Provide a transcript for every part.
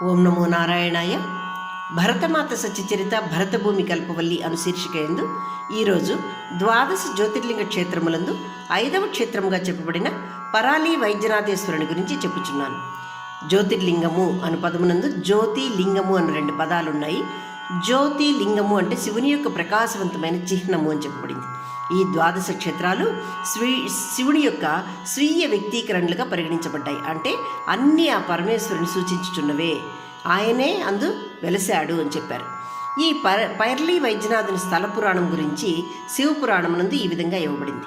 ఓం నమో నారాయణాయ. భరతమాత సత్యచరిత భరతభూమి కల్పవల్లి అను శీర్షిక యందు ఈరోజు ద్వాదశ జ్యోతిర్లింగ క్షేత్రములందు 5వ క్షేత్రముగా చెప్పబడిన పరాలి వైద్యనాథేశ్వరుని గురించి చెప్పుచున్నాను. జ్యోతిర్లింగము అను పదమునందు జ్యోతి లింగము అను 2 పదాలున్నాయి. జ్యోతి లింగము అంటే శివుని యొక్క ప్రకాశవంతమైన చిహ్నము అని చెప్పబడింది. ఈ ద్వాదశ క్షేత్రాలు శివుని యొక్క స్వీయ వ్యక్తీకరణలుగా పరిగణించబడ్డాయి. అంటే అన్నీ ఆ పరమేశ్వరుని సూచించుచున్నవే, ఆయనే అందు వెలసాడు అని చెప్పారు. ఈ పైర్లీ వైద్యనాథుని స్థల పురాణం గురించి శివపురాణమునందు ఈ విధంగా ఇవ్వబడింది.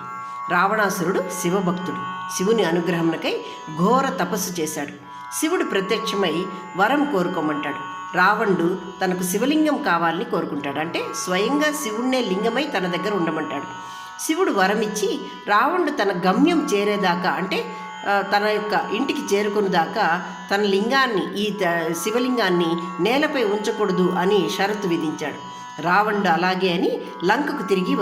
రావణాసురుడు శివభక్తుడు. శివుని అనుగ్రహమునకై ఘోర తపస్సు చేశాడు. శివుడు ప్రత్యక్షమై వరం కోరుకోమంటాడు. రావణుడు తనకు శివలింగం కావాలని కోరుకుంటాడు. అంటే స్వయంగా శివుణ్ణే లింగమై తన దగ్గర ఉండమంటాడు. శివుడు వరం ఇచ్చి రావణుడు తన గమ్యం చేరేదాకా, అంటే తన యొక్క ఇంటికి చేరుకుని దాకా తన లింగాన్ని, ఈ శివలింగాన్ని నేలపై ఉంచకూడదు అని షరతు విధించాడు. రావణుడు అలాగే అని లంకకు తిరిగి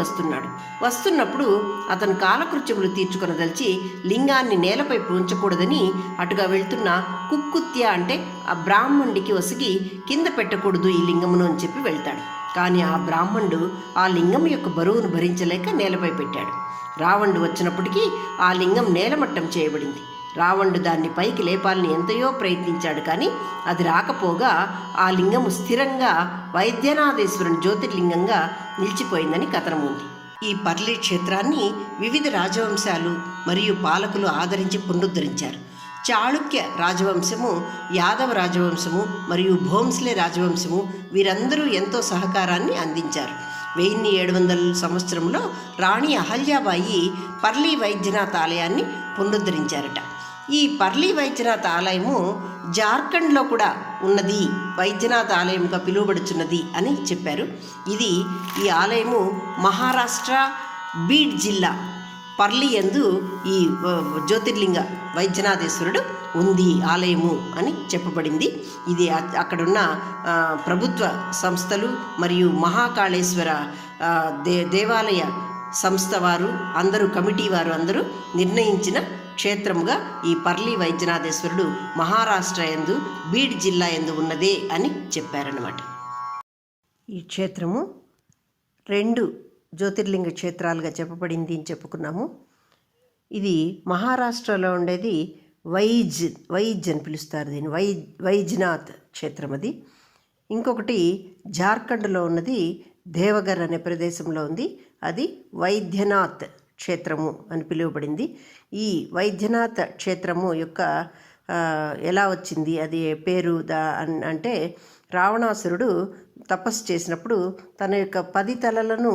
వస్తున్నప్పుడు అతను కాలకృత్యములు తీర్చుకొనదలిచి లింగాన్ని నేలపై ఉంచకూడదని అటుగా వెళ్తున్న కుక్కుత్య అంటే ఆ బ్రాహ్మణుడికి ఒసిగి కింద పెట్టకూడదు ఈ లింగమును అని చెప్పి వెళ్తాడు. కానీ ఆ బ్రాహ్మణుడు ఆ లింగం యొక్క బరువును భరించలేక నేలపై పెట్టాడు. రావణుడు వచ్చినప్పటికీ ఆ లింగం నేలమట్టం చేయబడింది. రావణుడు దాన్ని పైకి లేపాలని ఎంతయో ప్రయత్నించాడు, కానీ అది రాకపోగా ఆ లింగము స్థిరంగా వైద్యనాథేశ్వరుని జ్యోతిర్లింగంగా నిలిచిపోయిందని కథనం ఉంది. ఈ పర్లి క్షేత్రాన్ని వివిధ రాజవంశాలు మరియు పాలకులు ఆదరించి పునరుద్ధరించారు. చాళుక్య రాజవంశము, యాదవ రాజవంశము మరియు భోంస్లే రాజవంశము వీరందరూ ఎంతో సహకారాన్ని అందించారు. 1700 సంవత్సరంలో రాణి అహల్యాబాయి పర్లి వైద్యనాథ్ ఆలయాన్ని పునరుద్ధరించారట. ఈ పర్లి వైద్యనాథ్ ఆలయము జార్ఖండ్లో కూడా ఉన్నది, వైద్యనాథ్ ఆలయంగా పిలువబడుచున్నది అని చెప్పారు. ఈ ఆలయము మహారాష్ట్ర బీడ్ జిల్లా పర్లి యందు ఈ జ్యోతిర్లింగ వైద్యనాథేశ్వరుడు ఉంది ఆలయము అని చెప్పబడింది. ఇది అక్కడున్న ప్రభుత్వ సంస్థలు మరియు మహాకాళేశ్వర దేవాలయ సంస్థ వారు అందరూ, కమిటీ వారు అందరూ నిర్ణయించిన క్షేత్రముగా ఈ పర్లి వైద్యనాథేశ్వరుడు మహారాష్ట్ర యందు బీడ్ జిల్లా యందు ఉన్నదే అని చెప్పారన్నమాట. ఈ క్షేత్రము 2 జ్యోతిర్లింగ క్షేత్రాలుగా చెప్పబడింది అని చెప్పుకున్నాము. ఇది మహారాష్ట్రలో ఉండేది వైజ్ అని పిలుస్తారు దీన్ని, వైజ్నాథ్ క్షేత్రం అది. ఇంకొకటి జార్ఖండ్లో ఉన్నది దేవగర్ అనే ప్రదేశంలో ఉంది, అది వైద్యనాథ్ క్షేత్రము అని పిలువబడింది. ఈ వైద్యనాథ్ క్షేత్రము యొక్క ఎలా వచ్చింది, అది పేరు అంటే రావణాసురుడు తపస్సు చేసినప్పుడు తన యొక్క 10 తలలను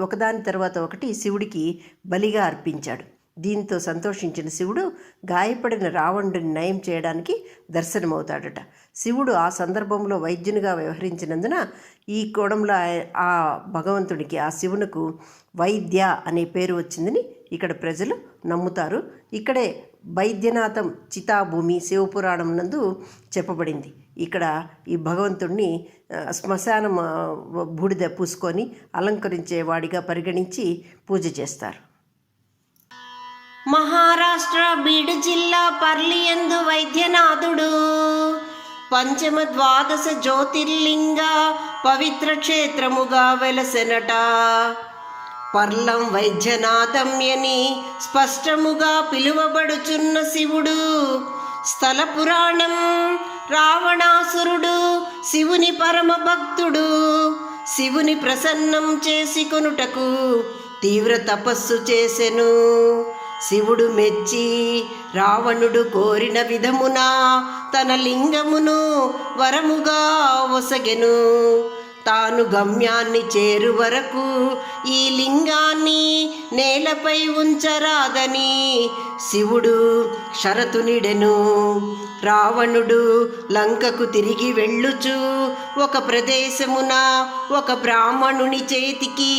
ఒకదాని తర్వాత ఒకటి శివుడికి బలిగా అర్పించాడు. దీంతో సంతోషించిన శివుడు గాయపడిన రావణుడిని నయం చేయడానికి దర్శనమవుతాడట. శివుడు ఆ సందర్భంలో వైద్యునిగా వ్యవహరించినందున ఈ కోణంలో ఆ భగవంతుడికి, ఆ శివునకు వైద్య అనే పేరు వచ్చిందని ఇక్కడ ప్రజలు నమ్ముతారు. ఇక్కడే వైద్యనాథం చితాభూమి శివపురాణం నందు చెప్పబడింది. ఇక్కడ ఈ భగవంతుడిని శ్మశానం బూడిద పూసుకొని అలంకరించేవాడిగా పరిగణించి పూజ చేస్తారు. మహారాష్ట్ర బీడ్ జిల్లా పర్లి యందు వైద్యనాథుడు పంచమ ద్వాదశ జ్యోతిర్లింగ పవిత్ర క్షేత్రముగా వెలసెనట. పర్లం వైద్యనాథం అని స్పష్టముగా పిలువబడుచున్న శివుడు స్థల పురాణం. రావణాసురుడు శివుని పరమ భక్తుడు. శివుని ప్రసన్నం చేసుకొనుటకు తీవ్ర తపస్సు చేసెను. శివుడు మెచ్చి రావణుడు కోరిన విధమున తన లింగమును వరముగా ఒసగెను. తాను గమ్యాన్ని చేరు వరకు ఈ లింగాన్ని నేలపై ఉంచరాదని శివుడు షరతునిడెను. రావణుడు లంకకు తిరిగి వెళ్ళుచు ఒక ప్రదేశమున ఒక బ్రాహ్మణుని చేతికి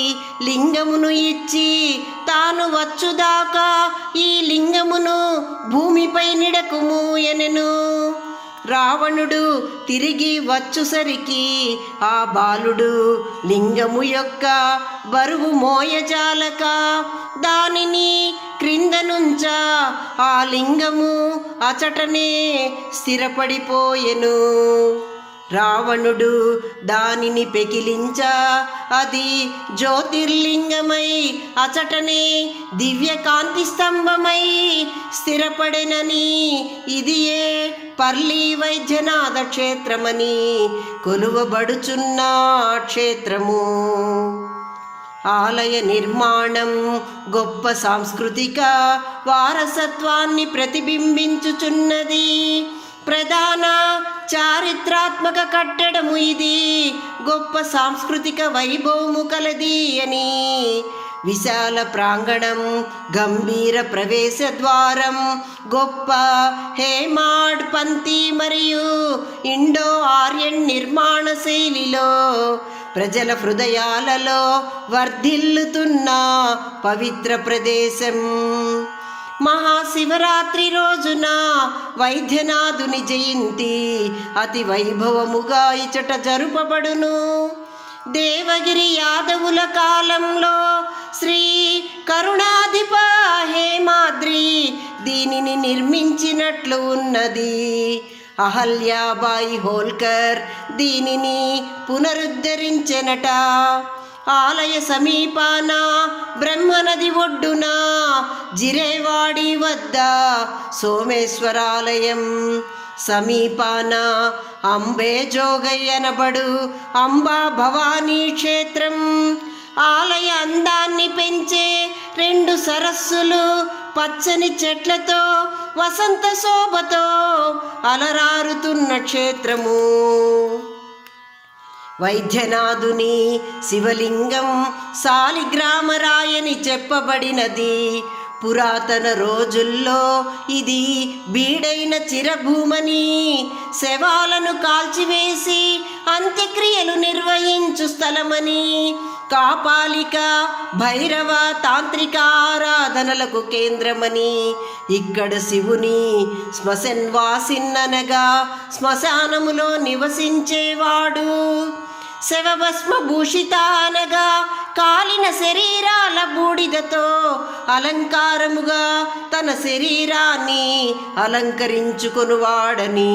లింగమును ఇచ్చి తాను వచ్చుదాకా ఈ లింగమును భూమిపై నిడకుము ఎనెను. రావణుడు తిరిగి వచ్చుసరికి ఆ బాలుడు లింగము యొక్క బరువు మోయజాలక దానిని క్రిందనుంచ ఆ లింగము అచటనే స్థిరపడిపోయెను. రావణుడు దానిని పెకిలించ అది జ్యోతిర్లింగమై అచటనే దివ్య కాంతి స్తంభమై స్థిరపడెనని ఇదియే పర్లి వైద్యనాథ క్షేత్రమని కొలువబడుచున్న క్షేత్రము. ఆలయ నిర్మాణం గొప్ప సాంస్కృతిక వారసత్వాన్ని ప్రతిబింబించుచున్నది. ప్రధాన చారిత్రాత్మక కట్టడము ఇది. గొప్ప సాంస్కృతిక వైభవము కలది అని. విశాల ప్రాంగణం, గంభీర ప్రవేశ ద్వారం, గొప్ప హేమాడ్ పంతి మరియు ఇండో ఆర్యన్ నిర్మాణ శైలిలో ప్రజల హృదయాలలో వర్ధిల్లుతున్న పవిత్ర ప్రదేశం. మహాశివరాత్రి రోజున వైద్యనాథుని జయంతి అతి వైభవముగా ఇచట జరుపబడును. దేవగిరి యాదవుల కాలంలో శ్రీ కరుణాధిప హేమాద్రి దీనిని నిర్మించినట్లు ఉన్నది. అహల్యాబాయి హోల్కర్ దీనిని పునరుద్ధరించెనట. ఆలయ సమీపాన బ్రహ్మనది ఒడ్డున జిరేవాడి వద్ద సోమేశ్వరాలయం, సమీపాన అంబే జోగయ్యనబడు అంబా భవానీ క్షేత్రం. ఆలయ అందాన్ని పెంచే 2 సరస్సులు పచ్చని చెట్లతో వసంత శోభతో అలరారుతున్న క్షేత్రము. వైద్యనాథుని శివలింగం సాలిగ్రామరాయని చెప్పబడినది. పురాతన రోజుల్లో ఇది బీడైన చిరభూమని, శవాలను కాల్చివేసి అంత్యక్రియలు నిర్వహించు స్థలమని, కాపాలిక భైరవ తాంత్రిక ఆరాధనలకు కేంద్రమని, ఇక్కడ శివుని శ్మశన్వాసిన్ననగా శ్మశానములో నివసించేవాడు. శవభస్మ భూషిత అనగా కాలిన శరీరాల బూడిదతో అలంకారముగా తన శరీరాన్ని అలంకరించుకొనువాడని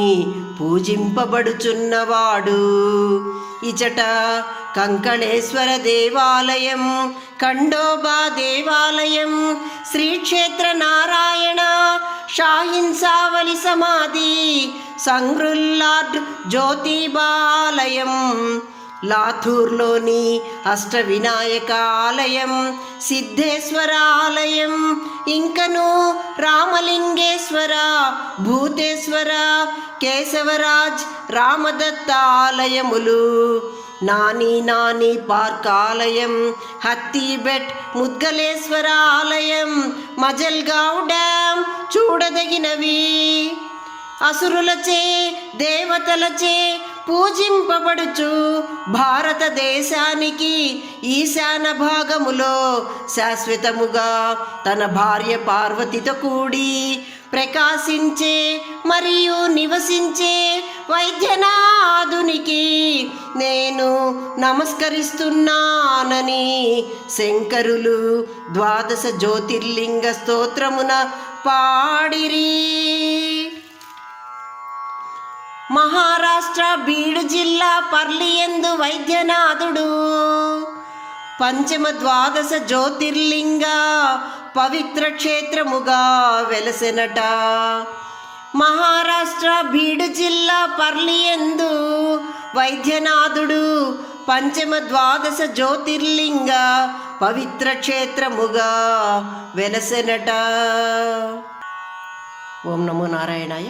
పూజింపబడుచున్నవాడు. ఇచట కంకణేశ్వర దేవాలయం, ఖండోబా దేవాలయం, శ్రీక్షేత్ర నారాయణ షాహిన్సావలి సమాధి, సంగ్రుల్లాడ్ జ్యోతిబాలయం, లాథూర్లోని అష్టవినాయక ఆలయం, సిద్ధేశ్వర ఆలయం, ఇంకను రామలింగేశ్వర, భూతేశ్వర, కేశవరాజ్, రామదత్త ఆలయములు, నాని పార్క్ ఆలయం, హత్తీబెట్ ముద్గలేశ్వర ఆలయం, మజల్గావ్ డ్యామ్ చూడదగినవి. అసురులచే దేవతలచే పూజింపబడుచు భారతదేశానికి ఈశాన భాగములో శాశ్వతముగా తన భార్య పార్వతితో కూడి ప్రకాశించే మరియు నివసించే వైద్యనాథునికి నేను నమస్కరిస్తున్నానని శంకరులు 12 జ్యోతిర్లింగ స్తోత్రమున పాడిరి. మహారాష్ట్ర బీడు జిల్లా పర్లియందు వైద్యనాథుడు పంచమ 12 జ్యోతిర్లింగ పవిత్ర క్షేత్రముగా వెలసెనట. మహారాష్ట్ర బీడు జిల్లా పర్లియందు వైద్యనాథుడు పంచమ 12 జ్యోతిర్లింగ పవిత్ర క్షేత్రముగా వెలసెనట. ఓం నమో నారాయణాయ.